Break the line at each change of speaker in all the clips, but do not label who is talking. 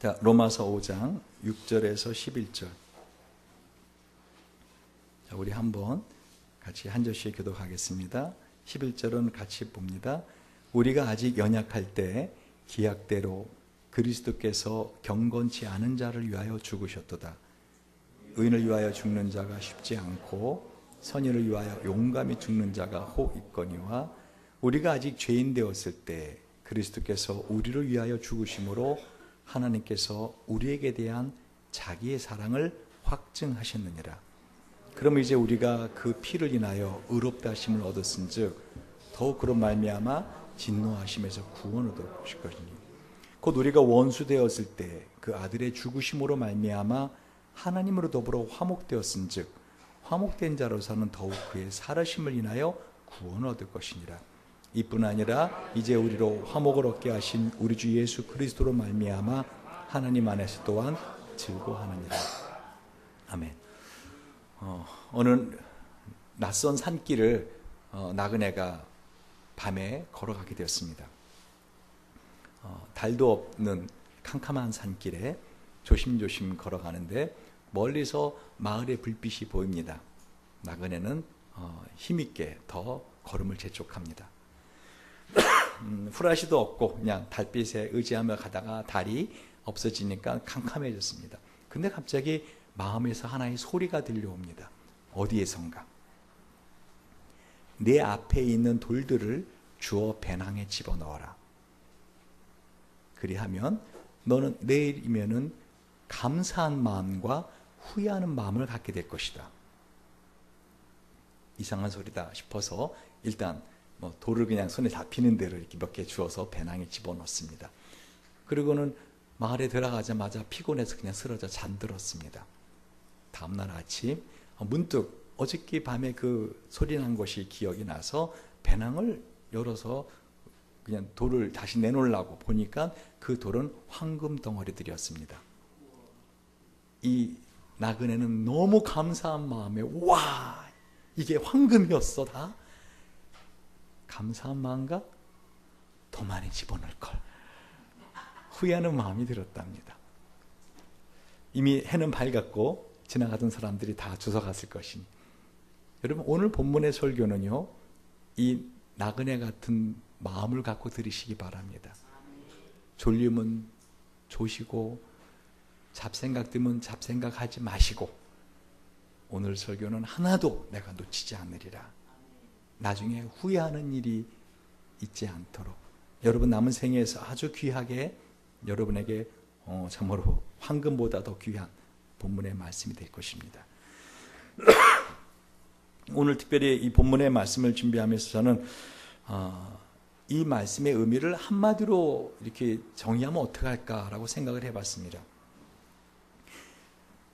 자, 로마서 5장 6절에서 11절. 자, 우리 한번 같이 한 절씩 교독하겠습니다. 11절은 같이 봅니다. 우리가 아직 연약할 때 기약대로 그리스도께서 경건치 않은 자를 위하여 죽으셨도다. 의인을 위하여 죽는 자가 쉽지 않고 선인을 위하여 용감히 죽는 자가 혹 있거니와 우리가 아직 죄인 되었을 때 그리스도께서 우리를 위하여 죽으심으로 하나님께서 우리에게 대한 자기의 사랑을 확증하셨느니라. 그럼 이제 우리가 그 피를 인하여 의롭다 하심을 얻었은즉 더욱 그런 말미암아 진노하심에서 구원을 얻으실 것이니 곧 우리가 원수 되었을 때 그 아들의 죽으심으로 말미암아 하나님으로 더불어 화목되었은즉 화목된 자로서는 더욱 그의 살으심을 인하여 구원을 얻을 것이니라. 이뿐 아니라 이제 우리로 화목을 얻게 하신 우리 주 예수 그리스도로 말미암아 하나님 안에서 또한 즐거워하느니라. 아멘. 어느 낯선 산길을 나그네가 밤에 걸어가게 되었습니다. 달도 없는 캄캄한 산길에 조심조심 걸어가는데 멀리서 마을의 불빛이 보입니다. 나그네는 힘있게 더 걸음을 재촉합니다. 후라시도 없고 그냥 달빛에 의지하며 가다가 달이 없어지니까 캄캄해졌습니다. 근데 갑자기 마음에서 하나의 소리가 들려옵니다. 어디에선가. 내 앞에 있는 돌들을 주어 배낭에 집어넣어라. 그리하면 너는 내일이면은 감사한 마음과 후회하는 마음을 갖게 될 것이다. 이상한 소리다 싶어서 일단 돌을 그냥 손에 잡히는 대로 이렇게 몇 개 주워서 배낭에 집어넣습니다. 그리고는 마을에 들어가자마자 피곤해서 그냥 쓰러져 잠들었습니다. 다음날 아침 문득 어저께 밤에 그 소리 난 것이 기억이 나서 배낭을 열어서 그냥 돌을 다시 내놓으려고 보니까 그 돌은 황금 덩어리들이었습니다. 이 나그네는 너무 감사한 마음에 와, 이게 황금이었어 다. 감사한 마음과 더 많이 집어넣을 걸 후회하는 마음이 들었답니다. 이미 해는 밝았고 지나가던 사람들이 다 주워갔을 것이니 여러분 오늘 본문의 설교는요 이 나그네 같은 마음을 갖고 들으시기 바랍니다. 졸림은 조시고 잡생각 들면 잡생각하지 마시고 오늘 설교는 하나도 내가 놓치지 않으리라. 나중에 후회하는 일이 있지 않도록 여러분 남은 생에서 아주 귀하게 여러분에게 참으로 황금보다 더 귀한 본문의 말씀이 될 것입니다. 오늘 특별히 이 본문의 말씀을 준비하면서 저는 이 말씀의 의미를 한마디로 이렇게 정의하면 어떻게 할까라고 생각을 해봤습니다.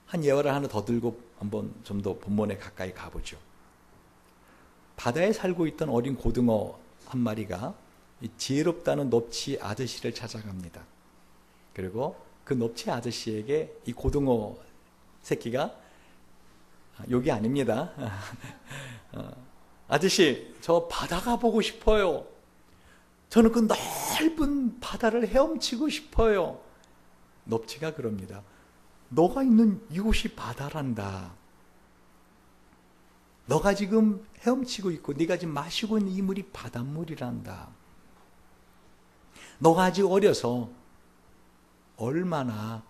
한 예화를 하나 더 들고 한번 좀 더 본문에 가까이 가보죠. 바다에 살고 있던 어린 고등어 한 마리가 지혜롭다는 넙치 아저씨를 찾아갑니다. 그리고 그 넙치 아저씨에게 이 고등어 새끼가 욕이 아닙니다. 아저씨, 저 바다 가보고 싶어요. 저는 그 넓은 바다를 헤엄치고 싶어요. 넙치가 그럽니다. 너가 있는 이곳이 바다란다. 너가 지금 헤엄치고 있고 네가 지금 마시고 있는 이 물이 바닷물이란다. 너가 아직 어려서 얼마나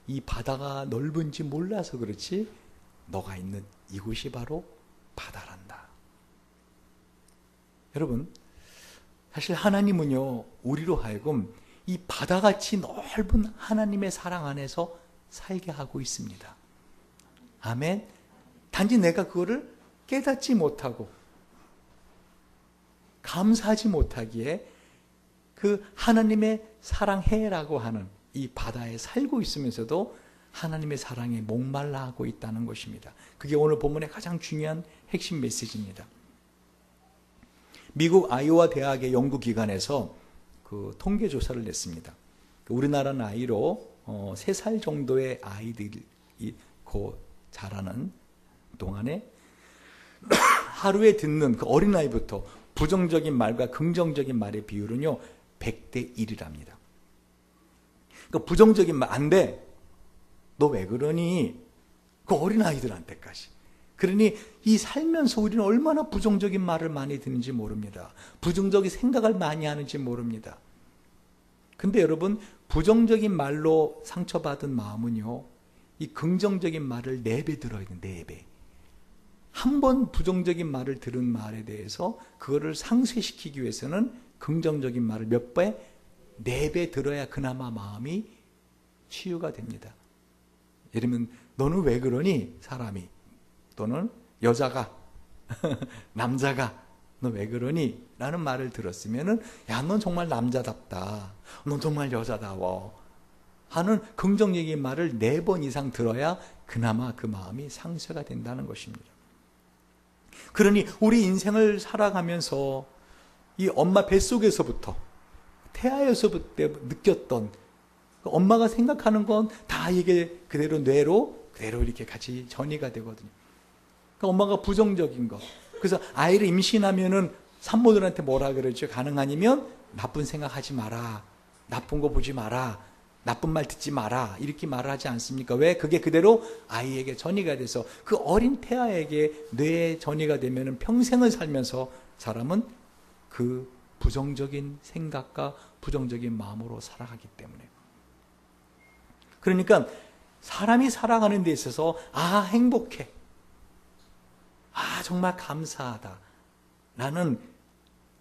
이 바다가 넓은지 몰라서 그렇지 너가 있는 이곳이 바로 바다란다. 여러분 사실 하나님은요 우리로 하여금 이 바다같이 넓은 하나님의 사랑 안에서 살게 하고 있습니다. 아멘. 단지 내가 그거를 깨닫지 못하고 감사하지 못하기에 그 하나님의 사랑해라고 하는 이 바다에 살고 있으면서도 하나님의 사랑에 목말라 하고 있다는 것입니다. 그게 오늘 본문의 가장 중요한 핵심 메시지입니다. 미국 아이오와 대학의 연구기관에서 그 통계조사를 냈습니다. 우리나라 나이로 3살 정도의 아이들이 자라는 동안에 하루에 듣는 그 어린아이부터 부정적인 말과 긍정적인 말의 비율은요 100대 1이랍니다. 그러니까 부정적인 말 안 돼. 너 왜 그러니? 그 어린아이들한테까지. 그러니 이 살면서 우리는 얼마나 부정적인 말을 많이 듣는지 모릅니다. 부정적인 생각을 많이 하는지 모릅니다. 근데 여러분, 부정적인 말로 상처받은 마음은요, 이 긍정적인 말을 4배 들어야 돼요. 4배. 한 번 부정적인 말을 들은 말에 대해서 그거를 상쇄시키기 위해서는 긍정적인 말을 몇 배? 4배 들어야 그나마 마음이 치유가 됩니다. 예를 들면 너는 왜 그러니? 사람이. 또는 여자가 남자가 너 왜 그러니? 라는 말을 들었으면은 야, 넌 정말 남자답다. 넌 정말 여자다워. 하는 긍정적인 말을 4번 이상 들어야 그나마 그 마음이 상쇄가 된다는 것입니다. 그러니 우리 인생을 살아가면서 이 엄마 뱃속에서부터 태아에서부터 느꼈던 엄마가 생각하는 건 다 이게 그대로 뇌로 그대로 이렇게 같이 전이가 되거든요. 그러니까 엄마가 부정적인 거. 그래서 아이를 임신하면은 산모들한테 뭐라 그러죠? 가능하면 나쁜 생각하지 마라. 나쁜 거 보지 마라. 나쁜 말 듣지 마라. 이렇게 말을 하지 않습니까? 왜? 그게 그대로 아이에게 전이가 돼서 그 어린 태아에게 뇌에 전이가 되면은 평생을 살면서 사람은 그 부정적인 생각과 부정적인 마음으로 살아가기 때문에. 그러니까 사람이 살아가는 데 있어서 아, 행복해. 아, 정말 감사하다. 라는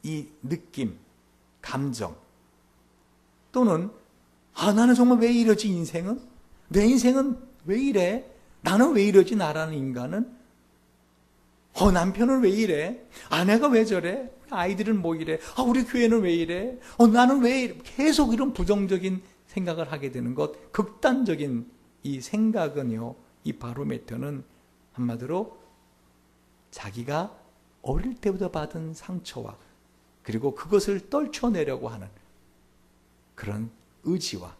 이 느낌, 감정 또는 아, 나는 정말 왜 이러지 인생은? 내 인생은 왜 이래? 나는 왜 이러지 나라는 인간은? 남편은 왜 이래? 아내가 왜 저래? 아이들은 뭐 이래? 우리 교회는 왜 이래? 나는 왜 이래? 계속 이런 부정적인 생각을 하게 되는 것, 극단적인 이 생각은요, 이 바로메터는 한마디로 자기가 어릴 때부터 받은 상처와 그리고 그것을 떨쳐내려고 하는 그런 의지와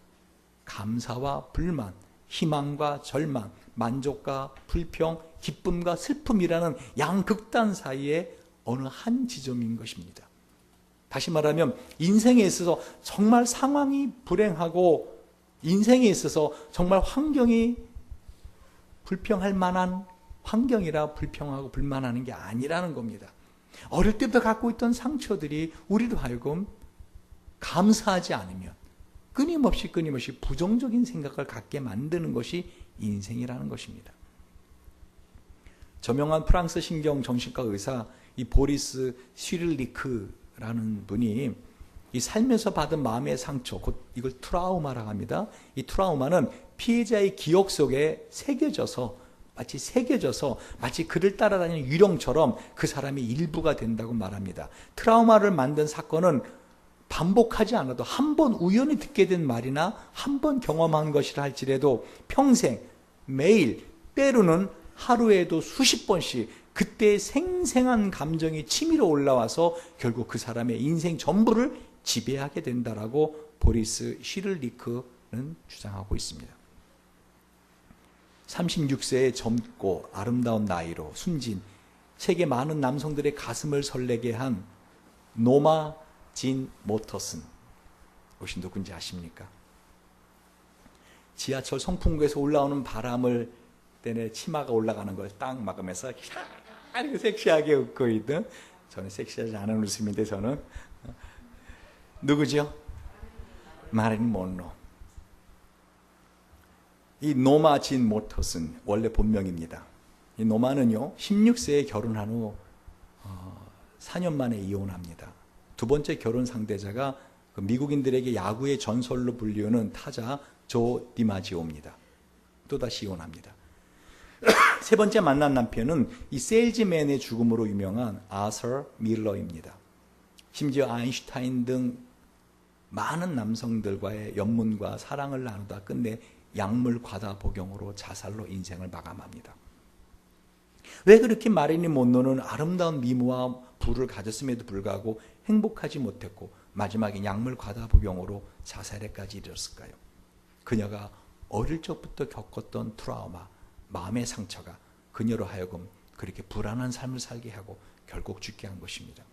감사와 불만, 희망과 절망, 만족과 불평, 기쁨과 슬픔이라는 양극단 사이에 어느 한 지점인 것입니다. 다시 말하면 인생에 있어서 정말 상황이 불행하고 인생에 있어서 정말 환경이 불평할 만한 환경이라 불평하고 불만하는 게 아니라는 겁니다. 어릴 때부터 갖고 있던 상처들이 우리로 하여금 감사하지 않으면 끊임없이 부정적인 생각을 갖게 만드는 것이 인생이라는 것입니다. 저명한 프랑스 신경 정신과 의사 이 보리스 시릴리크라는 분이 이 살면서 받은 마음의 상처, 곧 이걸 트라우마라고 합니다. 이 트라우마는 피해자의 기억 속에 새겨져서 마치 그를 따라다니는 유령처럼 그 사람의 일부가 된다고 말합니다. 트라우마를 만든 사건은 반복하지 않아도 한 번 우연히 듣게 된 말이나 한 번 경험한 것이라 할지라도 평생, 매일, 때로는 하루에도 수십 번씩 그때의 생생한 감정이 치밀어 올라와서 결국 그 사람의 인생 전부를 지배하게 된다라고 보리스 시를리크는 주장하고 있습니다. 36세의 젊고 아름다운 나이로 숨진 세계 많은 남성들의 가슴을 설레게 한 노마 진 모터슨, 혹시 누군지 아십니까? 지하철 송풍구에서 올라오는 바람을 때문에 치마가 올라가는 걸 딱 막으면서 이렇게 섹시하게 웃고 있던, 저는 섹시하지 않은 웃음인데 저는 누구죠? 마릴린 monroe. 이 노마 진 모터슨 원래 본명입니다. 이 노마는요 16세에 결혼한 후 4년 만에 이혼합니다. 두 번째 결혼 상대자가 미국인들에게 야구의 전설로 불리우는 타자 조 디마지오입니다. 또다시 이혼합니다. 세 번째 만난 남편은 이 세일즈맨의 죽음으로 유명한 아서 밀러입니다. 심지어 아인슈타인 등 많은 남성들과의 연문과 사랑을 나누다 끝내 약물 과다 복용으로 자살로 인생을 마감합니다. 왜 그렇게 마릴린 monroe는 아름다운 미모와 부를 가졌음에도 불구하고 행복하지 못했고 마지막에 약물 과다 복용으로 자살에까지 이르렀을까요? 그녀가 어릴 적부터 겪었던 트라우마, 마음의 상처가 그녀로 하여금 그렇게 불안한 삶을 살게 하고 결국 죽게 한 것입니다.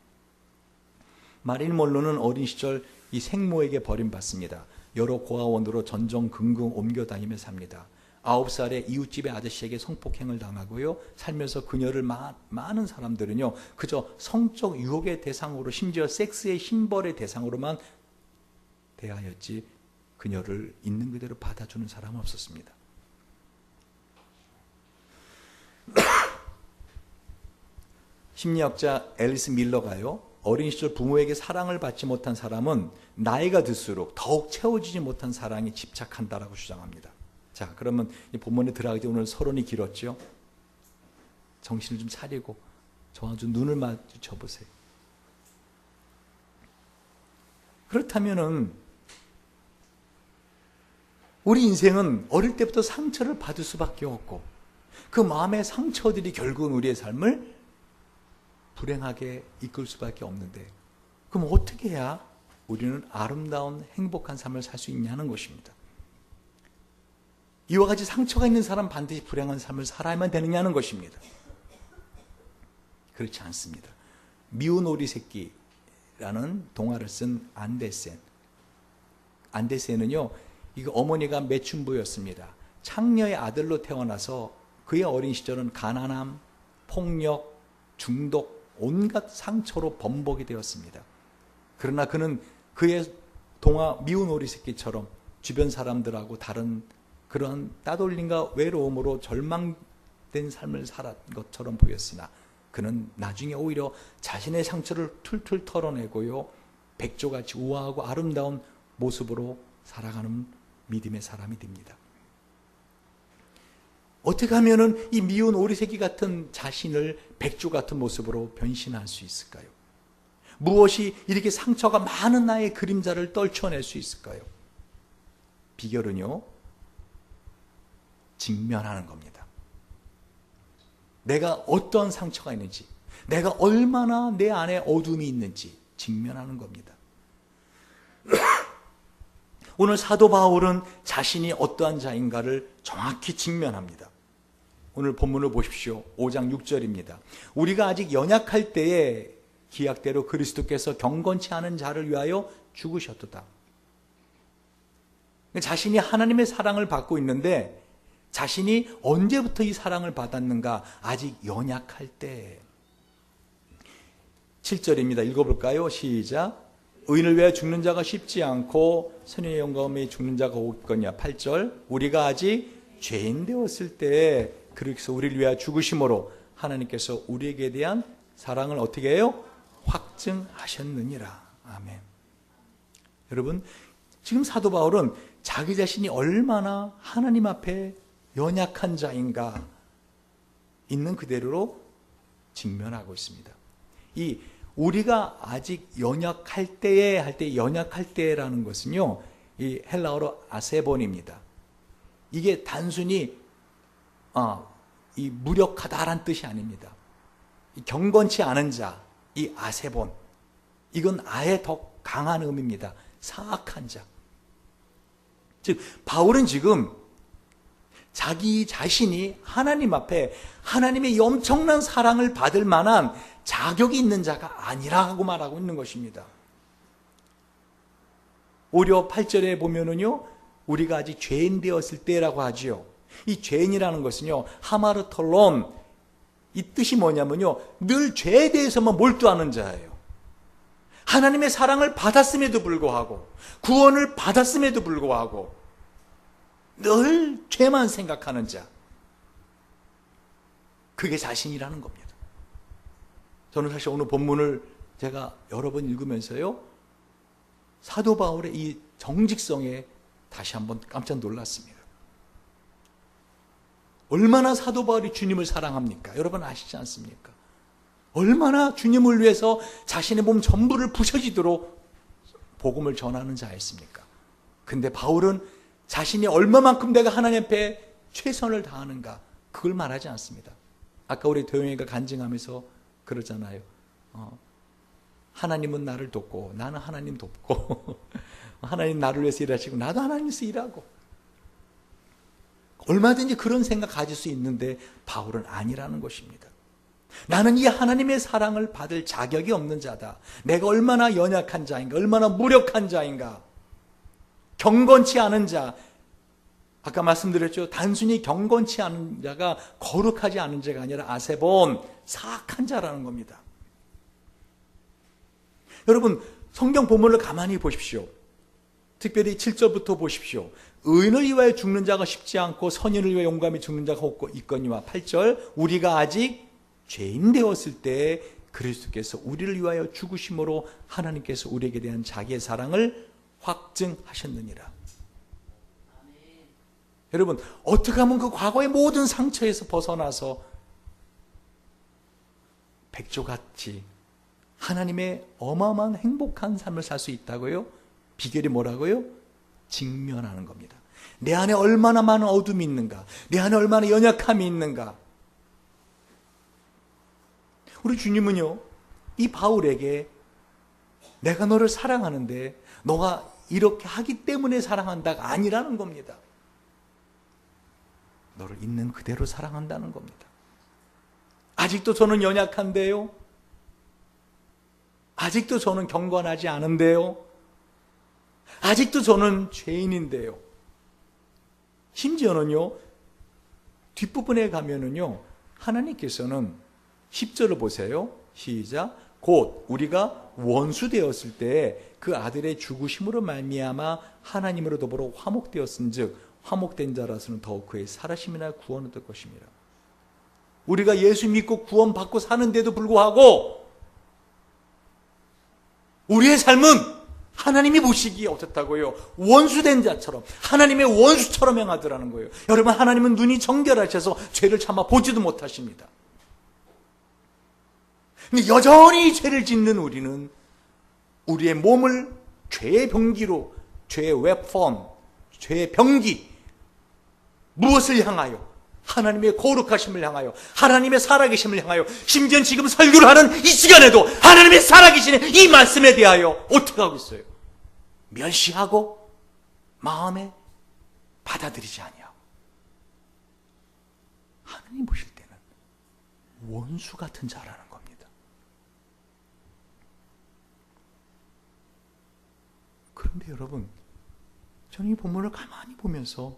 마릴린 monroe는 어린 시절 이 생모에게 버림받습니다. 여러 고아원으로 전전긍긍 옮겨다니며 삽니다. 9살에 이웃집의 아저씨에게 성폭행을 당하고요. 살면서 그녀를 많은 사람들은요, 그저 성적 유혹의 대상으로, 심지어 섹스의 심벌의 대상으로만 대하였지 그녀를 있는 그대로 받아주는 사람은 없었습니다. 심리학자 앨리스 밀러가요, 어린 시절 부모에게 사랑을 받지 못한 사람은 나이가 들수록 더욱 채워지지 못한 사랑에 집착한다라고 주장합니다. 자, 그러면 이 본문에 들어가기 전에 오늘 서론이 길었죠? 정신을 좀 차리고 저와 좀 눈을 마주쳐 보세요. 그렇다면은 우리 인생은 어릴 때부터 상처를 받을 수밖에 없고 그 마음의 상처들이 결국은 우리의 삶을 불행하게 이끌 수밖에 없는데, 그럼 어떻게 해야 우리는 아름다운 행복한 삶을 살 수 있냐는 것입니다. 이와 같이 상처가 있는 사람 반드시 불행한 삶을 살아야만 되느냐는 것입니다. 그렇지 않습니다. 미운 오리 새끼라는 동화를 쓴 안데센은요, 이거 어머니가 매춘부였습니다. 창녀의 아들로 태어나서 그의 어린 시절은 가난함, 폭력, 중독, 온갖 상처로 범벅이 되었습니다. 그러나 그는 그의 동화 미운 오리 새끼처럼 주변 사람들하고 다른 그런 따돌림과 외로움으로 절망된 삶을 살았던 것처럼 보였으나 그는 나중에 오히려 자신의 상처를 툴툴 털어내고요, 백조같이 우아하고 아름다운 모습으로 살아가는 믿음의 사람이 됩니다. 어떻게 하면은 이 미운 오리새끼 같은 자신을 백조 같은 모습으로 변신할 수 있을까요? 무엇이 이렇게 상처가 많은 나의 그림자를 떨쳐낼 수 있을까요? 비결은요, 직면하는 겁니다. 내가 어떤 상처가 있는지, 내가 얼마나 내 안에 어둠이 있는지 직면하는 겁니다. 오늘 사도 바울은 자신이 어떠한 자인가를 정확히 직면합니다. 오늘 본문을 보십시오. 5장 6절입니다. 우리가 아직 연약할 때에 기약대로 그리스도께서 경건치 않은 자를 위하여 죽으셨도다. 자신이 하나님의 사랑을 받고 있는데 자신이 언제부터 이 사랑을 받았는가? 아직 연약할 때. 7절입니다. 읽어볼까요? 시작. 의인을 위하여 죽는 자가 쉽지 않고 선인의 영광에 죽는 자가 없거니와. 8절. 우리가 아직 죄인 되었을 때 그리스도 우리를 위하여 죽으심으로 하나님께서 우리에게 대한 사랑을 어떻게 해요? 확증하셨느니라. 아멘. 여러분, 지금 사도 바울은 자기 자신이 얼마나 하나님 앞에 연약한 자인가 있는 그대로 직면하고 있습니다. 이 우리가 아직 연약할 때에 할 때 연약할 때라는 것은요, 이 헬라어로 아세본입니다. 이게 단순히 이 무력하다란 뜻이 아닙니다. 이 경건치 않은 자, 이 아세본, 이건 아예 더 강한 의미입니다. 사악한 자. 즉 바울은 지금 자기 자신이 하나님 앞에 하나님의 이 엄청난 사랑을 받을 만한 자격이 있는 자가 아니라고 말하고 있는 것입니다. 오히려 8절에 보면은요, 우리가 아직 죄인 되었을 때라고 하지요. 이 죄인이라는 것은요, 하마르톨론, 이 뜻이 뭐냐면요, 늘 죄에 대해서만 몰두하는 자예요. 하나님의 사랑을 받았음에도 불구하고, 구원을 받았음에도 불구하고 늘 죄만 생각하는 자, 그게 자신이라는 겁니다. 저는 사실 오늘 본문을 제가 여러 번 읽으면서요, 사도 바울의 이 정직성에 다시 한번 깜짝 놀랐습니다. 얼마나 사도 바울이 주님을 사랑합니까? 여러분 아시지 않습니까? 얼마나 주님을 위해서 자신의 몸 전부를 부셔지도록 복음을 전하는 자였습니까? 근데 바울은 자신이 얼마만큼 내가 하나님 앞에 최선을 다하는가, 그걸 말하지 않습니다. 아까 우리 도영이가 간증하면서 그러잖아요. 하나님은 나를 돕고 나는 하나님 돕고 하나님 나를 위해서 일하시고 나도 하나님 위해서 일하고. 얼마든지 그런 생각 가질 수 있는데 바울은 아니라는 것입니다. 나는 이 하나님의 사랑을 받을 자격이 없는 자다. 내가 얼마나 연약한 자인가, 얼마나 무력한 자인가. 경건치 않은 자, 아까 말씀드렸죠. 단순히 경건치 않은 자가 거룩하지 않은 자가 아니라 아세본, 사악한 자라는 겁니다. 여러분, 성경 본문을 가만히 보십시오. 특별히 7절부터 보십시오. 의인을 위하여 죽는 자가 쉽지 않고 선인을 위하여 용감히 죽는 자가 있거니와 8절, 우리가 아직 죄인 되었을 때 그리스도께서 우리를 위하여 죽으심으로 하나님께서 우리에게 대한 자기의 사랑을 확증하셨느니라. 여러분, 어떻게 하면 그 과거의 모든 상처에서 벗어나서 백조같이 하나님의 어마어마한 행복한 삶을 살 수 있다고요? 비결이 뭐라고요? 직면하는 겁니다. 내 안에 얼마나 많은 어둠이 있는가, 내 안에 얼마나 연약함이 있는가. 우리 주님은요, 이 바울에게 내가 너를 사랑하는데 너가 이렇게 하기 때문에 사랑한다가 아니라는 겁니다. 너를 있는 그대로 사랑한다는 겁니다. 아직도 저는 연약한데요. 아직도 저는 경건하지 않은데요. 아직도 저는 죄인인데요. 심지어는요, 뒷부분에 가면은요, 하나님께서는 10절을 보세요. 시작. 곧 우리가 원수 되었을 때 그 아들의 죽으심으로 말미암아 하나님으로 더불어 화목되었은즉 화목된 자라서는 더욱 그의 살아심이나 구원을 얻을 것입니다. 우리가 예수 믿고 구원받고 사는데도 불구하고 우리의 삶은 하나님이 보시기에 어떻다고요? 원수된 자처럼, 하나님의 원수처럼 행하더라는 거예요. 여러분, 하나님은 눈이 정결하셔서 죄를 참아 보지도 못하십니다. 근데 여전히 죄를 짓는 우리는 우리의 몸을 죄의 병기로, 죄의 웨폰, 죄의 병기, 무엇을 향하여? 하나님의 거룩하심을 향하여, 하나님의 살아계심을 향하여, 심지어 지금 설교를 하는 이 시간에도 하나님의 살아계시는 이 말씀에 대하여 어떻게 하고 있어요? 멸시하고 마음에 받아들이지 아니하고. 하나님 보실 때는 원수 같은 자라는 겁니다. 그런데 여러분, 저는 이 본문을 가만히 보면서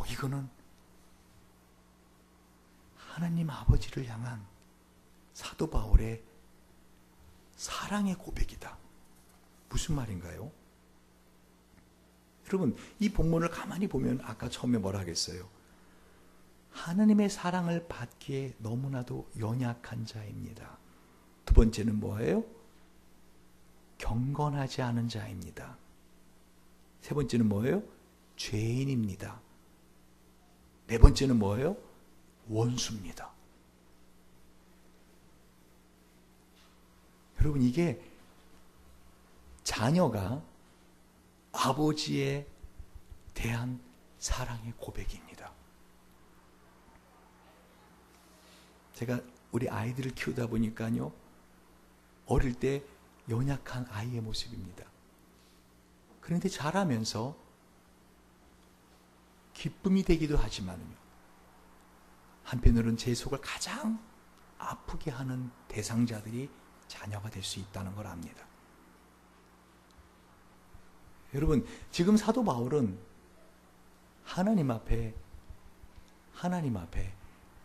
이거는 하나님 아버지를 향한 사도 바울의 사랑의 고백이다. 무슨 말인가요? 여러분, 이 본문을 가만히 보면 아까 처음에 뭐라 하겠어요? 하나님의 사랑을 받기에 너무나도 연약한 자입니다. 두 번째는 뭐예요? 경건하지 않은 자입니다. 세 번째는 뭐예요? 죄인입니다. 네 번째는 뭐예요? 원수입니다. 여러분, 이게 자녀가 아버지에 대한 사랑의 고백입니다. 제가 우리 아이들을 키우다 보니까요, 어릴 때 연약한 아이의 모습입니다. 그런데 자라면서 기쁨이 되기도 하지만요, 한편으로는 제 속을 가장 아프게 하는 대상자들이 자녀가 될 수 있다는 걸 압니다. 여러분, 지금 사도 바울은 하나님 앞에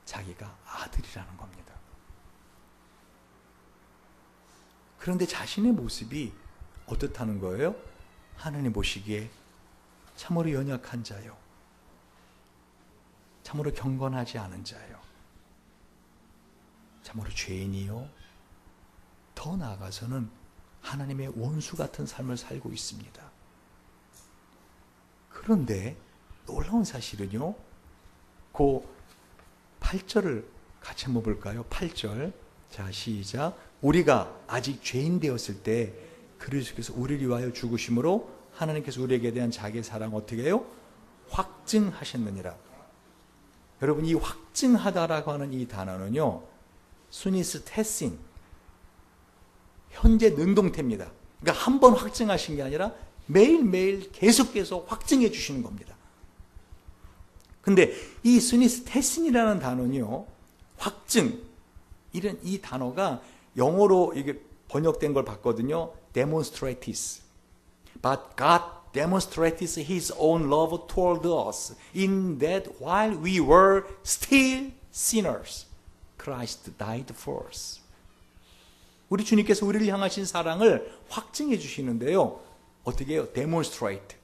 자기가 아들이라는 겁니다. 그런데 자신의 모습이 어떻다는 거예요? 하나님 보시기에 참으로 연약한 자요, 참으로 경건하지 않은 자요, 참으로 죄인이요, 더 나아가서는 하나님의 원수 같은 삶을 살고 있습니다. 그런데 놀라운 사실은요, 그 8절을 같이 한번 볼까요? 8절. 자, 시작. 우리가 아직 죄인 되었을 때 그리스도께서 우리를 위하여 죽으심으로 하나님께서 우리에게 대한 자기의 사랑 어떻게 해요? 확증하셨느니라. 여러분, 이 확증하다라고 하는 이 단어는요, 수니스 테신, 현재 능동태입니다. 그러니까 한 번 확증하신 게 아니라 매일매일 계속해서 확증해 주시는 겁니다. 근데 이 수니스 테신이라는 단어는요, 확증, 이런 이 단어가 영어로 이게 번역된 걸 봤거든요. demonstratis. But God demonstrated His own love toward us in that while we were still sinners, Christ died for us. 우리 주님께서 우리를 향하신 사랑을 확증해 주시는데요. 어떻게 해요? demonstrate.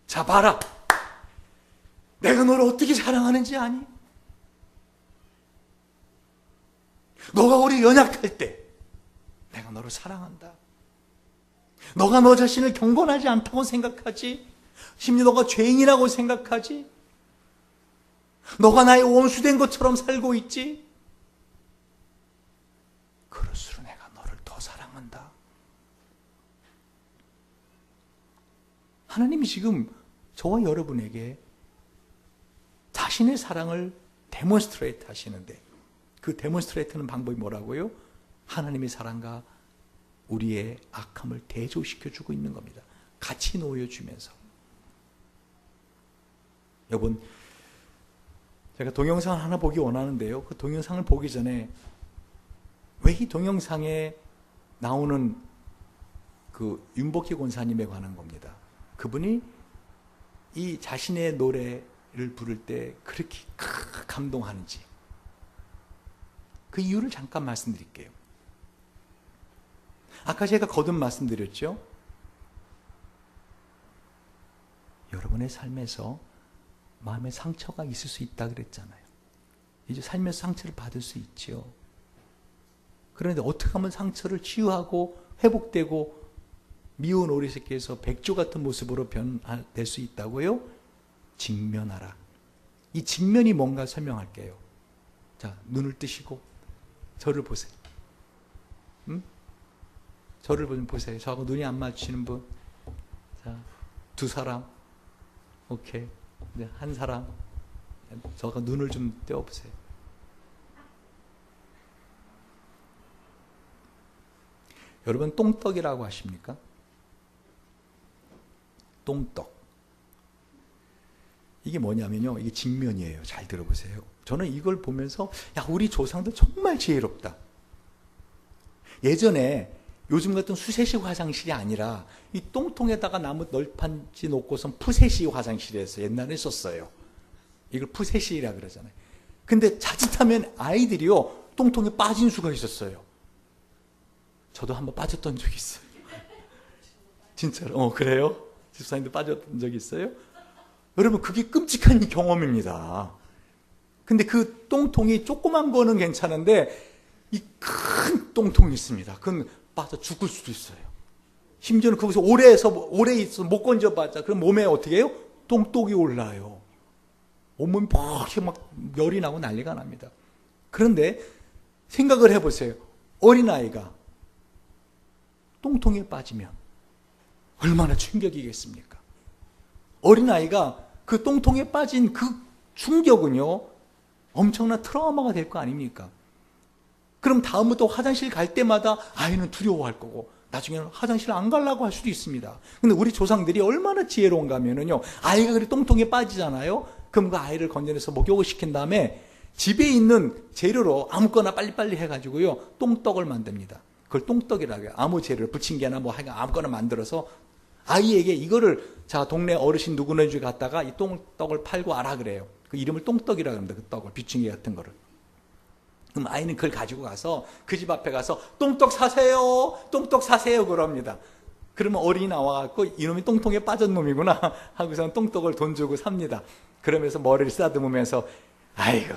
자, 봐라. 내가 너를 어떻게 사랑하는지 아니? 너가 우리 연약할 때 내가 너를 사랑한다. 너가 너 자신을 경건하지 않다고 생각하지? 심지어 너가 죄인이라고 생각하지? 너가 나의 원수된 것처럼 살고 있지? 그럴수록 내가 너를 더 사랑한다. 하나님이 지금 저와 여러분에게 자신의 사랑을 데몬스트레이트 하시는데, 그 데몬스트레이트는 방법이 뭐라고요? 하나님의 사랑과 우리의 악함을 대조시켜주고 있는 겁니다. 같이 놓여주면서. 여러분, 제가 동영상을 하나 보기 원하는데요. 그 동영상을 보기 전에 왜 이 동영상에 나오는 그 윤복희 권사님에 관한 겁니다. 그분이 이 자신의 노래를 부를 때 그렇게 감동하는지 그 이유를 잠깐 말씀드릴게요. 아까 제가 거듭 말씀드렸죠. 여러분의 삶에서 마음에 상처가 있을 수 있다 그랬잖아요. 이제 삶에서 상처를 받을 수 있지요. 그런데 어떻게 하면 상처를 치유하고 회복되고 미운 오리 새끼에서 백조 같은 모습으로 변될 수 있다고요? 직면하라. 이 직면이 뭔가 설명할게요. 자, 눈을 뜨시고 저를 보세요. 저를 보세요. 저하고 눈이 안 맞추시는 분. 자, 두 사람. 오케이. 이제 한 사람. 저하고 눈을 좀 떼어보세요. 여러분, 똥떡이라고 하십니까? 똥떡. 이게 뭐냐면요. 이게 직면이에요. 잘 들어보세요. 저는 이걸 보면서, 야, 우리 조상들 정말 지혜롭다. 예전에 요즘 같은 수세식 화장실이 아니라 이 똥통에다가 나무 널판지 놓고선 푸세식 화장실에서 옛날에 썼어요. 이걸 푸세식이라 그러잖아요. 근데 자칫하면 아이들이요, 똥통에 빠진 수가 있었어요. 저도 한번 빠졌던 적이 있어요. 진짜로. 그래요? 집사님도 빠졌던 적이 있어요? 여러분, 그게 끔찍한 경험입니다. 근데 그 똥통이 조그만 거는 괜찮은데 이 큰 똥통이 있습니다. 그건 빠져 죽을 수도 있어요. 심지어는 거기서 오래 있어 못 건져봤자 그럼 몸에 어떻게 해요? 똥독이 올라요. 온몸이 막 열이 나고 난리가 납니다. 그런데 생각을 해보세요. 어린아이가 똥통에 빠지면 얼마나 충격이겠습니까? 어린아이가 그 똥통에 빠진 그 충격은요, 엄청난 트라우마가 될 거 아닙니까? 그럼 다음부터 화장실 갈 때마다 아이는 두려워할 거고 나중에는 화장실 안 가려고 할 수도 있습니다. 근데 우리 조상들이 얼마나 지혜로운가 하면요, 아이가 그렇게 똥통에 빠지잖아요. 그럼 그 아이를 건져내서 목욕을 시킨 다음에 집에 있는 재료로 아무거나 빨리빨리 해가지고요, 똥떡을 만듭니다. 그걸 똥떡이라고 해요. 아무 재료를 부침개나 뭐 아무거나 만들어서 아이에게 이거를, 자, 동네 어르신 누구네 집에 갔다가 이 똥떡을 팔고 알아 그래요. 그 이름을 똥떡이라고 합니다. 그 떡을, 부침개 같은 거를. 그럼 아이는 그걸 가지고 가서 그 집 앞에 가서 똥떡 사세요, 똥떡 사세요 그럽니다. 그러면 어린이 나와갖고 이놈이 똥통에 빠진 놈이구나 하고서는 똥떡을 돈 주고 삽니다. 그러면서 머리를 쓰다듬으면서 아이고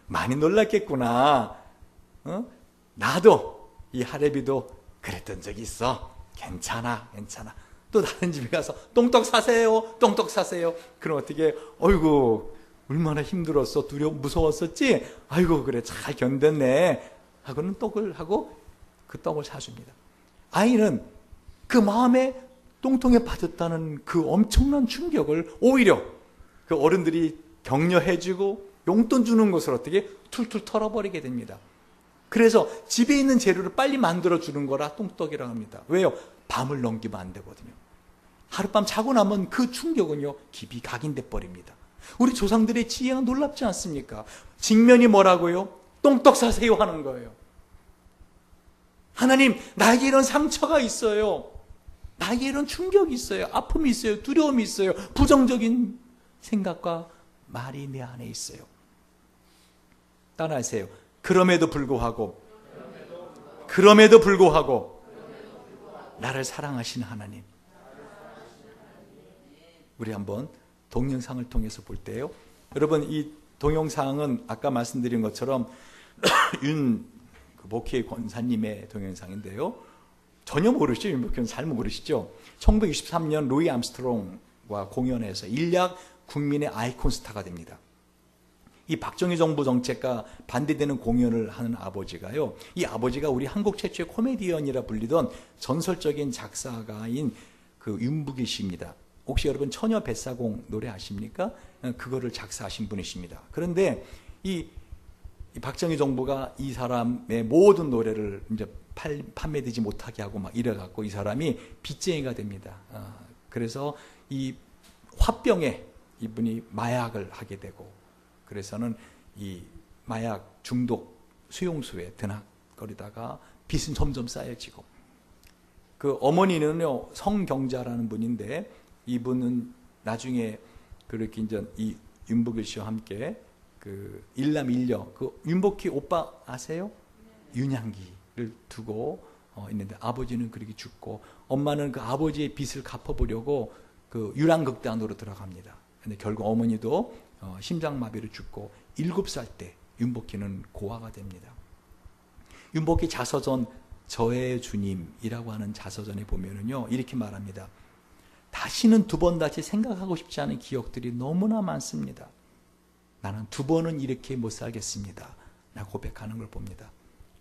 많이 놀랐겠구나. 나도 이 할애비도 그랬던 적이 있어. 괜찮아. 또 다른 집에 가서 똥떡 사세요, 똥떡 사세요. 그럼 어떻게, 어이구 얼마나 힘들었어, 무서웠었지? 아이고 그래 잘 견뎠네 하고는 떡을 하고 그 떡을 사줍니다. 아이는 그 마음에 똥통에 빠졌다는 그 엄청난 충격을 오히려 그 어른들이 격려해주고 용돈 주는 것을 어떻게 툴툴 털어버리게 됩니다. 그래서 집에 있는 재료를 빨리 만들어주는 거라 똥떡이라고 합니다. 왜요? 밤을 넘기면 안 되거든요. 하룻밤 자고 나면 그 충격은요, 깊이 각인돼 버립니다. 우리 조상들의 지혜가 놀랍지 않습니까? 직면이 뭐라고요? 똥떡 사세요 하는 거예요. 하나님, 나에게 이런 상처가 있어요. 나에게는 충격이 있어요. 아픔이 있어요. 두려움이 있어요. 부정적인 생각과 말이 내 안에 있어요. 따라하세요. 그럼에도 불구하고 나를 사랑하신 하나님. 우리 한번 동영상을 통해서 볼 때요. 여러분, 이 동영상은 아까 말씀드린 것처럼 윤 목회 권사님의 동영상인데요. 전혀 모르시죠? 윤 목회는 잘 모르시죠? 1963년 루이 암스트롱과 공연해서 일약 국민의 아이콘 스타가 됩니다. 이 박정희 정부 정책과 반대되는 공연을 하는 아버지가요. 이 아버지가 우리 한국 최초의 코미디언이라 불리던 전설적인 작사가인 그 윤복일 씨입니다. 혹시 여러분 처녀 뱃사공 노래 아십니까? 그거를 작사하신 분이십니다. 그런데 이 박정희 정부가 이 사람의 모든 노래를 이제 판매되지 못하게 하고 막 이래갖고 이 사람이 빚쟁이가 됩니다. 그래서 이 화병에 이분이 마약을 하게 되고, 그래서는 이 마약 중독 수용소에 드나거리다가 빚은 점점 쌓여지고, 그 어머니는요 성경자라는 분인데 이분은 나중에 그렇게 이제 이 윤복일 씨와 함께 그 일남일녀, 그 윤복희 오빠 아세요? 윤향기를 두고 있는데 아버지는 그렇게 죽고, 엄마는 그 아버지의 빚을 갚아보려고 그 유랑극단으로 들어갑니다. 근데 결국 어머니도 심장마비로 죽고 7살 때 윤복희는 고아가 됩니다. 윤복희 자서전 저의 주님이라고 하는 자서전에 보면은요 이렇게 말합니다. 다시는 두 번 다시 생각하고 싶지 않은 기억들이 너무나 많습니다. 나는 두 번은 이렇게 못 살겠습니다. 나 고백하는 걸 봅니다.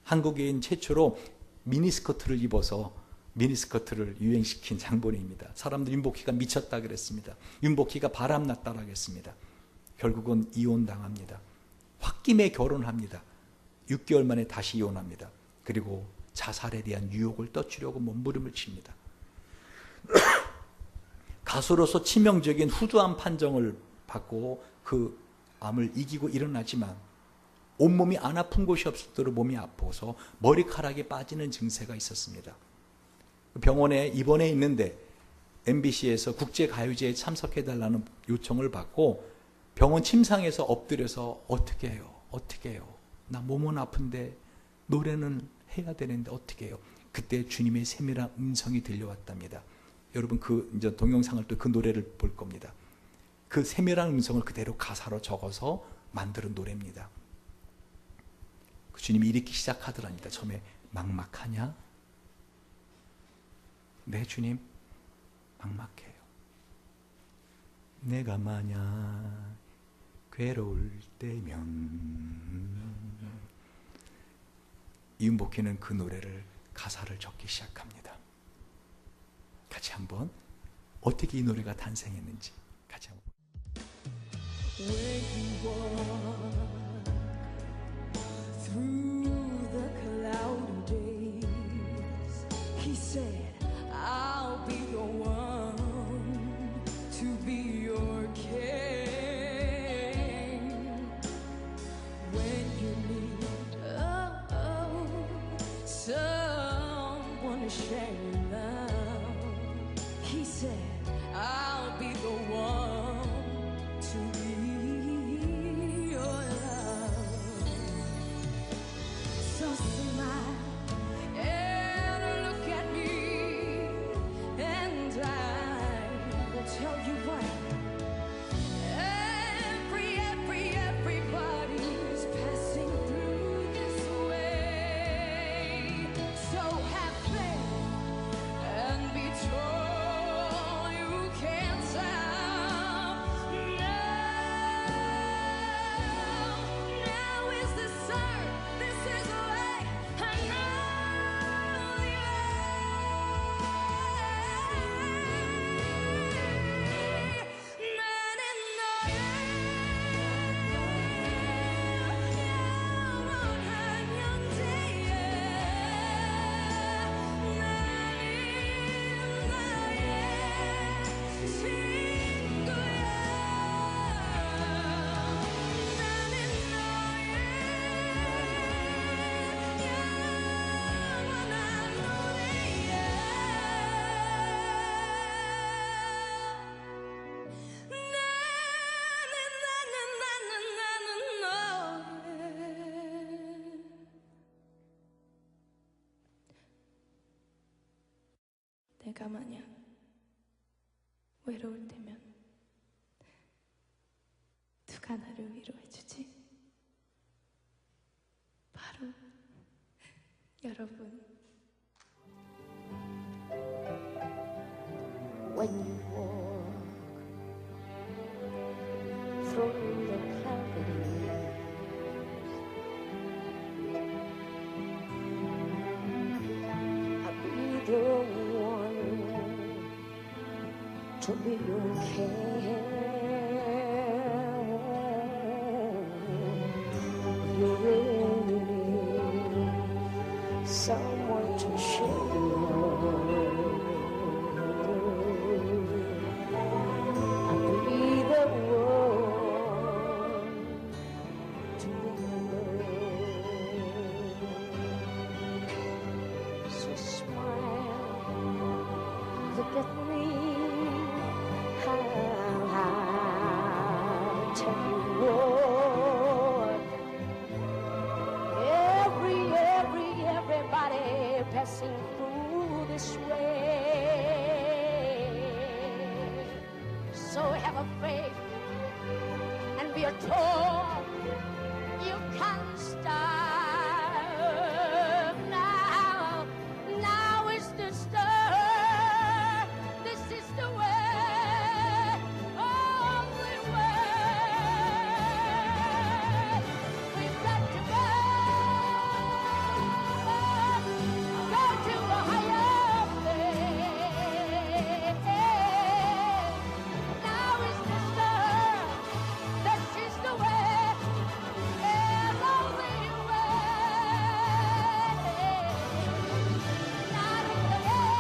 한국인 최초로 미니스커트를 입어서 미니스커트를 유행시킨 장본인입니다. 사람들이 윤복희가 미쳤다 그랬습니다. 윤복희가 바람났다라고 했습니다. 결국은 이혼당합니다. 홧김에 결혼합니다. 6개월 만에 다시 이혼합니다. 그리고 자살에 대한 유혹을 떠주려고 몸부림을 칩니다. 가수로서 치명적인 후두암 판정을 받고 그 암을 이기고 일어나지만 온몸이 안 아픈 곳이 없을 정도로 몸이 아파서 머리카락이 빠지는 증세가 있었습니다. 병원에 입원해 있는데 MBC에서 국제가요제에 참석해달라는 요청을 받고 병원 침상에서 엎드려서 어떻게 해요? 어떻게 해요? 나 몸은 아픈데 노래는 해야 되는데 어떻게 해요? 그때 주님의 세밀한 음성이 들려왔답니다. 여러분 그 이제 동영상을 또 그 노래를 볼 겁니다. 그 세밀한 음성을 그대로 가사로 적어서 만드는 노래입니다. 그 주님이 이렇게 시작하더랍니다. 처음에 막막하냐? 네 주님 막막해요. 내가 만약 괴로울 때면, 이윤복희는 그 노래를 가사를 적기 시작합니다. 같이 한번 어떻게 이 노래가 탄생했는지 같이 한번. When you walk through the cloudy days, he said, I'll be the one to be your king. When you need someone to share your love, he said, I'll be the one to be your
외로울 때면 누가 나를 위로해주지? 바로 여러분.
When you walk through the cloudy I'll be the one to be your care. You really need someone to share your love. I'll be the one to remember. So smile, look at me. I'll tell you what. Everybody passing through this way. So have a faith and be a tool. You can start now. Now is the start. This is the way, only way. We've got to go to a higher place. Now is the start. This is the way, and only way. Not in the end.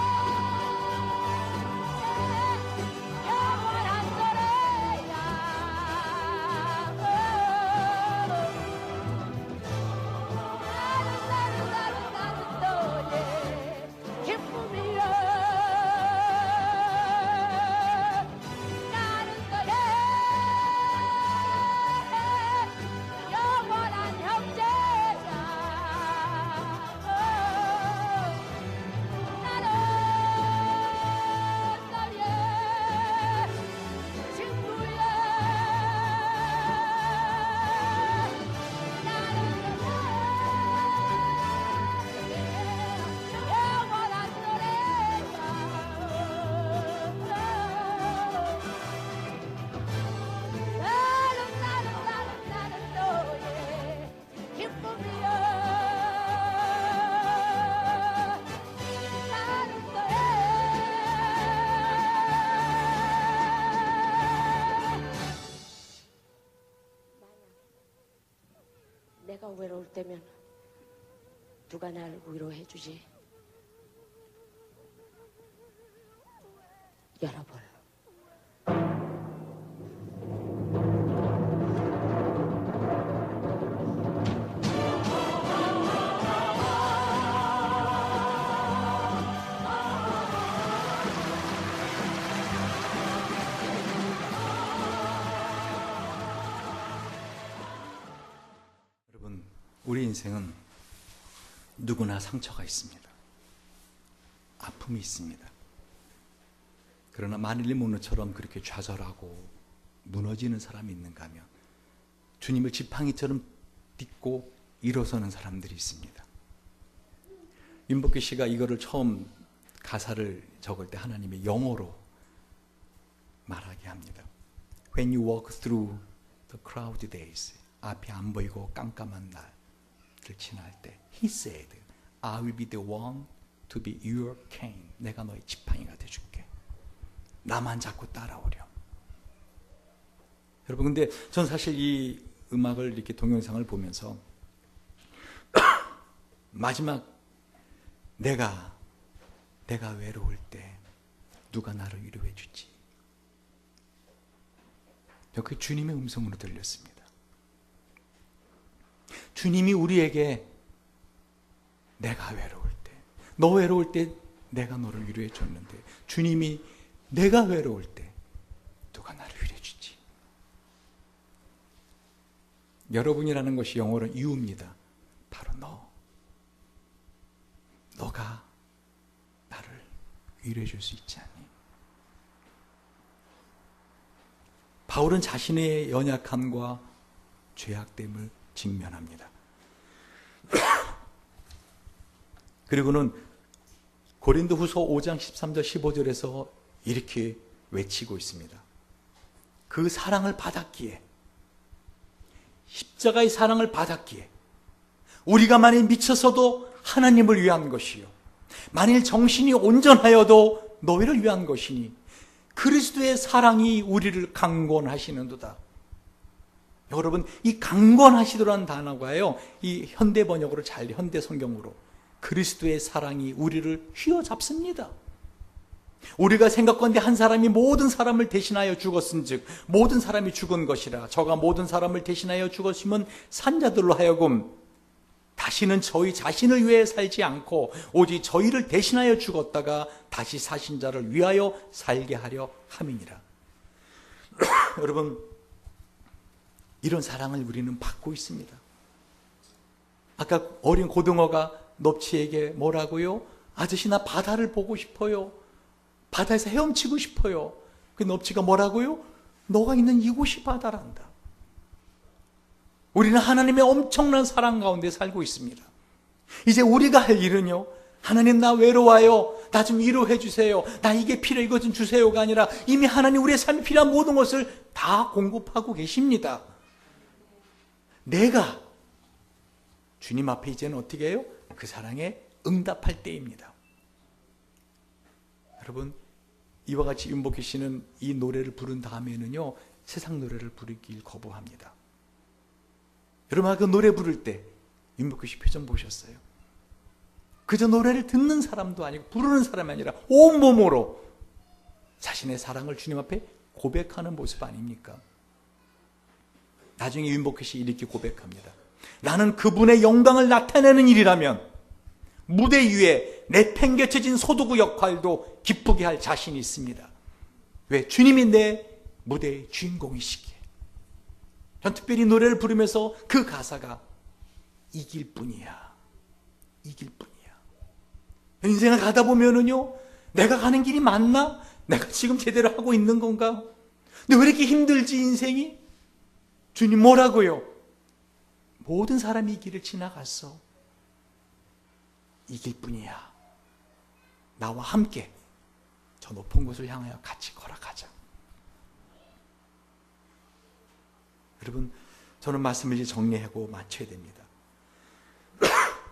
You're what I'm gonna 내가 외로울 때면 누가 날 위로해주지? 여러분.
우리 인생은 누구나 상처가 있습니다. 아픔이 있습니다. 그러나 마릴린 monroe처럼 그렇게 좌절하고 무너지는 사람이 있는가 하면 주님을 지팡이처럼 딛고 일어서는 사람들이 있습니다. 윤복희 씨가 이거를 처음 가사를 적을 때 하나님의 영어로 말하게 합니다. When you walk through the cloudy days, 앞이 안 보이고 깜깜한 날을 지날 때 He said, I will be the one to be your cane. 내가 너의 지팡이가 돼줄게. 나만 자꾸 따라오렴. 여러분, 근데 전 사실 이 음악을 이렇게 동영상을 보면서 마지막 내가 외로울 때 누가 나를 위로해 주지? 그 주님의 음성으로 들렸습니다. 주님이 우리에게 내가 외로울 때, 너 외로울 때 내가 너를 위로해 줬는데 주님이 내가 외로울 때 누가 나를 위로해 주지? 여러분이라는 것이 영어로 you입니다. 바로 너가 나를 위로해 줄 수 있지 않니? 바울은 자신의 연약함과 죄악됨을 직면합니다. 그리고는 고린도후서 5장 13절 15절에서 이렇게 외치고 있습니다. 그 사랑을 받았기에, 십자가의 사랑을 받았기에 우리가 만일 미쳐서도 하나님을 위한 것이요, 만일 정신이 온전하여도 너희를 위한 것이니 그리스도의 사랑이 우리를 강권하시는도다. 여러분, 이 강권하시도라는 단어가요, 이 현대 번역으로 현대 성경으로 그리스도의 사랑이 우리를 휘어잡습니다. 우리가 생각건대 한 사람이 모든 사람을 대신하여 죽었은즉 모든 사람이 죽은 것이라, 저가 모든 사람을 대신하여 죽었으면 산자들로 하여금 다시는 저희 자신을 위해 살지 않고 오직 저희를 대신하여 죽었다가 다시 사신 자를 위하여 살게 하려 함이니라. 여러분, 이런 사랑을 우리는 받고 있습니다. 아까 어린 고등어가 넙치에게 뭐라고요? 아저씨, 나 바다를 보고 싶어요. 바다에서 헤엄치고 싶어요. 그 넙치가 뭐라고요? 너가 있는 이곳이 바다란다. 우리는 하나님의 엄청난 사랑 가운데 살고 있습니다. 이제 우리가 할 일은요, 하나님 나 외로워요, 나 좀 위로해 주세요, 나 이게 필요해, 이것 좀 주세요가 아니라 이미 하나님 우리의 삶에 필요한 모든 것을 다 공급하고 계십니다. 내가 주님 앞에 이제는 어떻게 해요? 그 사랑에 응답할 때입니다. 여러분, 이와 같이 윤복희 씨는 이 노래를 부른 다음에는요, 세상 노래를 부르길 거부합니다. 여러분, 그 노래 부를 때 윤복희 씨 표정 보셨어요? 그저 노래를 듣는 사람도 아니고 부르는 사람이 아니라 온몸으로 자신의 사랑을 주님 앞에 고백하는 모습 아닙니까? 나중에 윤복희 씨 이렇게 고백합니다. 나는 그분의 영광을 나타내는 일이라면 무대 위에 내팽개쳐진 소도구 역할도 기쁘게 할 자신이 있습니다. 왜? 주님이 내 무대의 주인공이시기에. 전 특별히 노래를 부르면서 그 가사가 이길 뿐이야, 이길 뿐이야. 인생을 가다 보면은요, 내가 가는 길이 맞나? 내가 지금 제대로 하고 있는 건가? 근데 왜 이렇게 힘들지 인생이? 주님 뭐라고요? 모든 사람이 이 길을 지나갔어. 이길 뿐이야. 나와 함께 저 높은 곳을 향하여 같이 걸어가자. 여러분, 저는 말씀을 이제 정리하고 마쳐야 됩니다.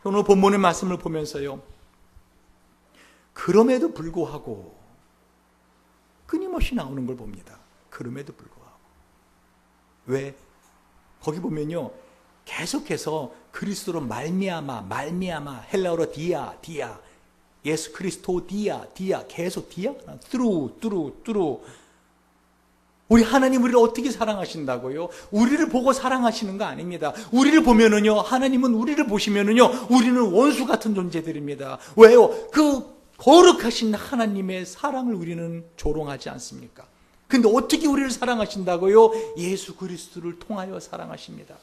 오늘 본문의 말씀을 보면서요, 그럼에도 불구하고 끊임없이 나오는 걸 봅니다. 그럼에도 불구하고. 왜? 거기 보면요, 계속해서 그리스도로 말미암아, 헬라어로 디아, 예수 그리스도 디아, 계속 디아가 through. 우리 하나님 우리를 어떻게 사랑하신다고요? 우리를 보고 사랑하시는 거 아닙니다. 우리를 보면은요, 하나님은 우리를 보시면은요, 우리는 원수 같은 존재들입니다. 왜요? 그 거룩하신 하나님의 사랑을 우리는 조롱하지 않습니까? 근데 어떻게 우리를 사랑하신다고요? 예수 그리스도를 통하여 사랑하십니다.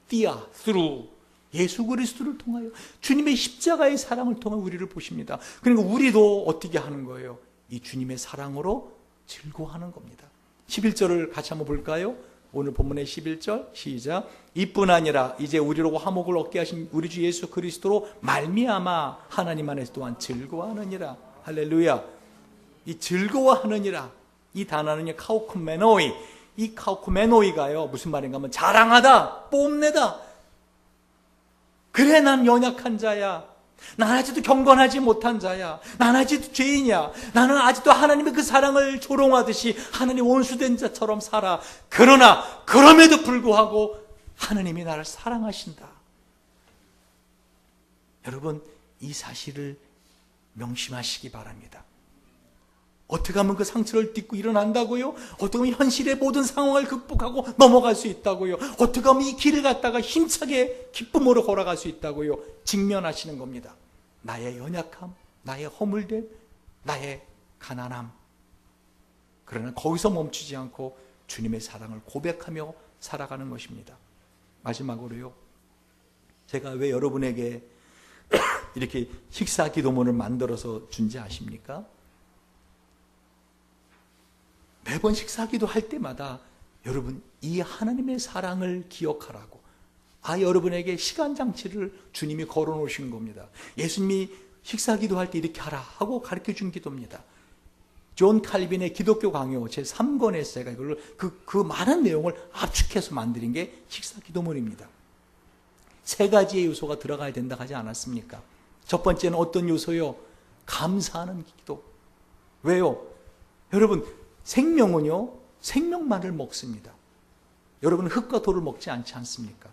디아, through. 예수 그리스도를 통하여, 주님의 십자가의 사랑을 통해 우리를 보십니다. 그러니까 우리도 어떻게 하는 거예요? 이 주님의 사랑으로 즐거워하는 겁니다. 11절을 같이 한번 볼까요? 오늘 본문의 11절 시작. 이뿐 아니라 이제 우리로 화목을 얻게 하신 우리 주 예수 그리스도로 말미암아 하나님 안에서 또한 즐거워하느니라. 할렐루야. 이 즐거워하느니라, 이 단어는요, 카우쿠메노이. 이 카우쿠메노이가요, 무슨 말인가 하면 자랑하다, 뽐내다. 그래, 난 연약한 자야. 난 아직도 경건하지 못한 자야. 난 아직도 죄인이야. 나는 아직도 하나님의 그 사랑을 조롱하듯이 하나님 원수된 자처럼 살아. 그러나 그럼에도 불구하고 하나님이 나를 사랑하신다. 여러분, 이 사실을 명심하시기 바랍니다. 어떻게 하면 그 상처를 딛고 일어난다고요? 어떻게 하면 현실의 모든 상황을 극복하고 넘어갈 수 있다고요? 어떻게 하면 이 길을 갔다가 힘차게 기쁨으로 걸어갈 수 있다고요? 직면하시는 겁니다. 나의 연약함, 나의 허물됨, 나의 가난함. 그러나 거기서 멈추지 않고 주님의 사랑을 고백하며 살아가는 것입니다. 마지막으로요, 제가 왜 여러분에게 이렇게 식사 기도문을 만들어서 준지 아십니까? 매번 식사 기도 할 때마다 여러분, 이 하나님의 사랑을 기억하라고 여러분에게 시간 장치를 주님이 걸어 놓으신 겁니다. 예수님이 식사 기도할 때 이렇게 하라 하고 가르쳐 준 기도입니다. 존 칼빈의 기독교 강요 제3권에서 제가 이걸 그 많은 내용을 압축해서 만드는 게 식사 기도문입니다. 3가지의 요소가 들어가야 된다 하지 않았습니까? 첫 번째는 어떤 요소요? 감사하는 기도. 왜요? 여러분, 생명은요, 생명만을 먹습니다. 여러분, 흙과 돌을 먹지 않지 않습니까?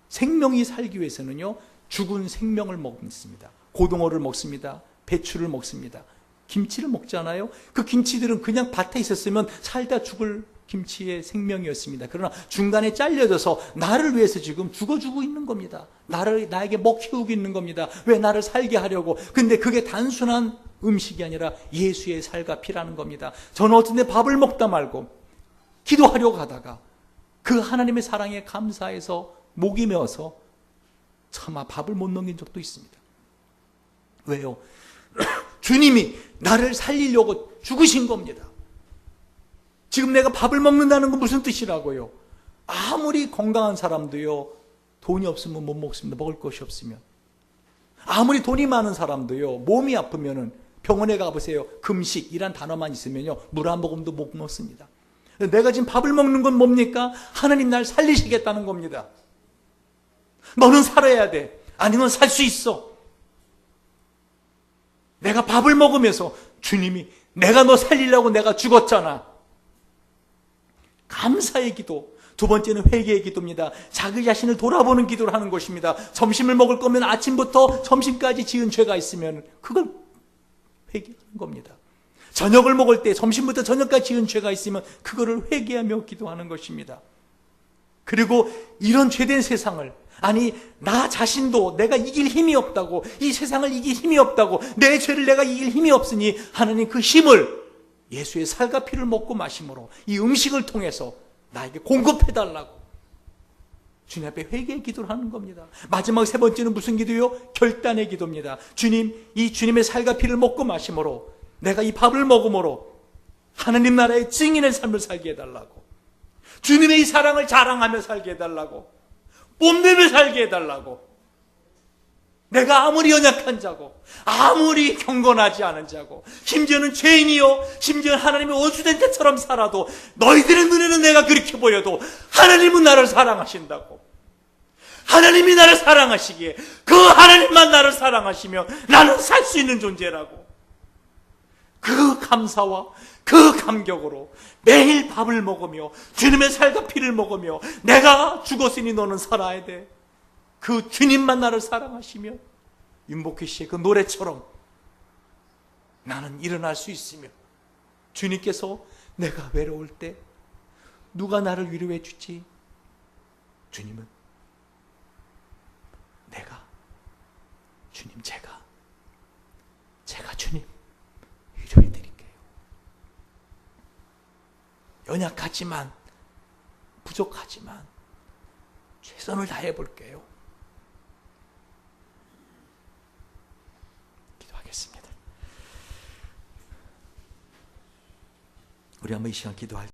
생명이 살기 위해서는요, 죽은 생명을 먹습니다. 고등어를 먹습니다. 배추를 먹습니다. 김치를 먹잖아요. 그 김치들은 그냥 밭에 있었으면 살다 죽을 김치의 생명이었습니다. 그러나 중간에 잘려져서 나를 위해서 지금 죽어주고 있는 겁니다. 나에게 먹히우고 있는 겁니다. 왜? 나를 살게 하려고. 근데 그게 단순한 음식이 아니라 예수의 살과 피라는 겁니다. 저는 어떤 때 밥을 먹다 말고 기도하려고 하다가 그 하나님의 사랑에 감사해서 목이 메어서 차마 밥을 못 넘긴 적도 있습니다. 왜요? 주님이 나를 살리려고 죽으신 겁니다. 지금 내가 밥을 먹는다는 건 무슨 뜻이라고요? 아무리 건강한 사람도요, 돈이 없으면 못 먹습니다. 먹을 것이 없으면. 아무리 돈이 많은 사람도요, 몸이 아프면은 병원에 가보세요. 금식이란 단어만 있으면요, 물 한 모금도 못 먹습니다. 내가 지금 밥을 먹는 건 뭡니까? 하나님 날 살리시겠다는 겁니다. 너는 살아야 돼. 아니, 넌 살 수 있어. 내가 밥을 먹으면서 주님이 내가 너 살리려고 내가 죽었잖아. 감사의 기도. 두 번째는 회개의 기도입니다. 자기 자신을 돌아보는 기도를 하는 것입니다. 점심을 먹을 거면 아침부터 점심까지 지은 죄가 있으면 그걸 회개하는 겁니다. 저녁을 먹을 때 점심부터 저녁까지 지은 죄가 있으면 그거를 회개하며 기도하는 것입니다. 그리고 이런 죄된 세상을, 아니 나 자신도 내가 이길 힘이 없다고, 이 세상을 이길 힘이 없다고, 내 죄를 내가 이길 힘이 없으니 하나님 그 힘을 예수의 살과 피를 먹고 마심으로 이 음식을 통해서 나에게 공급해달라고 주님 앞에 회개의 기도를 하는 겁니다. 마지막 3번째는 무슨 기도요? 결단의 기도입니다. 주님, 이 주님의 살과 피를 먹고 마심으로 내가 이 밥을 먹음으로 하나님 나라의 증인의 삶을 살게 해달라고, 주님의 이 사랑을 자랑하며 살게 해달라고, 뽐내며 살게 해달라고, 내가 아무리 연약한 자고 아무리 경건하지 않은 자고 심지어는 죄인이요 심지어 하나님의 원수된 자처럼 살아도 너희들의 눈에는 내가 그렇게 보여도 하나님은 나를 사랑하신다고, 하나님이 나를 사랑하시기에 그 하나님만 나를 사랑하시며 나는 살 수 있는 존재라고, 그 감사와 그 감격으로 매일 밥을 먹으며 주님의 살과 피를 먹으며 내가 죽었으니 너는 살아야 돼, 그 주님만 나를 사랑하시며 윤복희 씨의 그 노래처럼 나는 일어날 수 있으며, 주님께서 내가 외로울 때 누가 나를 위로해 주지? 주님은 내가, 주님 제가 주님 위로해 드릴게요. 연약하지만 부족하지만 최선을 다해 볼게요. 기도하겠습니다. 우리 한번 이 시간 기도할